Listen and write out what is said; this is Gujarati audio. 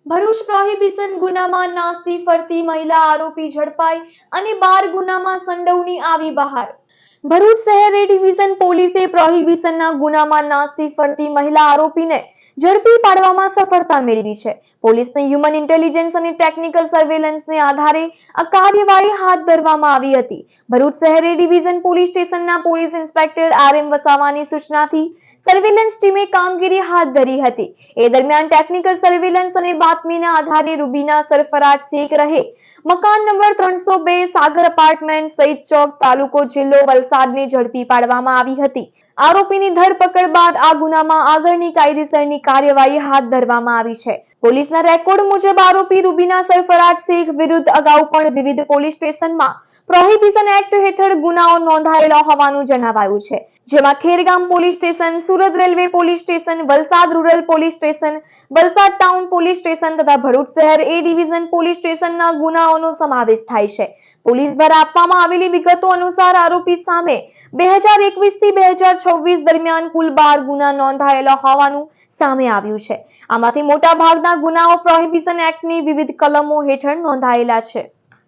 ભરૂચ પ્રોહિબિશન ગુનામાં નાસ્તી ફરતી મહિલા આરોપી ઝડપાઈ અને 12 ગુનામાં સંડોવણી આવી બહાર. ભરૂચ શહેર એ ડિવિઝન પોલીસે પ્રોહિબિશનના ગુનામાં નાસ્તી ફરતી મહિલા આરોપીને ઝડપી પાડવામાં સફળતા મેળવી છે. પોલીસને હ્યુમન ઇન્ટેલિજન્સ અને ટેકનિકલ સર્વેલન્સને આધારે આ કાર્યવાહી હાથ ધરવામાં આવી હતી. ભરૂચ શહેર એ ડિવિઝન પોલીસ સ્ટેશનના પોલીસ ઇન્સ્પેક્ટર RM વસાવાની સૂચનાથી સર્વેલન્સ ટીમે કામગીરી હાથ ધરી હતી. એ દરમિયાન ટેકનિકલ સર્વેલન્સ અને બાતમીના આધારે રૂબીના સરફરાજ શેખ રહે મકાન નંબર 302 સાગર અપાર્ટમેન્ટ સહિત ચોક તાલુકો જિલ્લો વલસાડને ઝડપી પાડવામાં આવી હતી. આરોપીની ધરપકડ બાદ આ ગુનામાં આગળની કાયદેસરની કાર્યવાહી હાથ ધરવામાં આવી છે. પોલીસના રેકોર્ડ મુજબ આરોપી રૂબીના સરફરાજ શેખ વિરુદ્ધ અગાઉ પણ વિવિધ પોલીસ સ્ટેશનમાં પ્રોહિબિશન એક્ટ હેઠળ ગુનાઓ નોંધાયેલા હોવાનું જણાવાયું છે. જેમાં Khergam police station, Surat railway police station, Valsad rural police station, Valsad town police station તથા ભરૂચ શહેર એ ડિવિઝન પોલીસ સ્ટેશનના ગુનાઓનો સમાવેશ થાય છે. પોલીસ દ્વારા આપવામાં આવેલી વિગતો અનુસાર આરોપી સામે 2021 થી 2026 દરમિયાન કુલ 12 ગુના નોંધાયેલા હોવાનું સામે આવ્યું છે. આમાંથી મોટા ભાગના ગુનાઓ પ્રોહિબિશન એક્ટની વિવિધ કલમો હેઠળ નોંધાયેલા છે.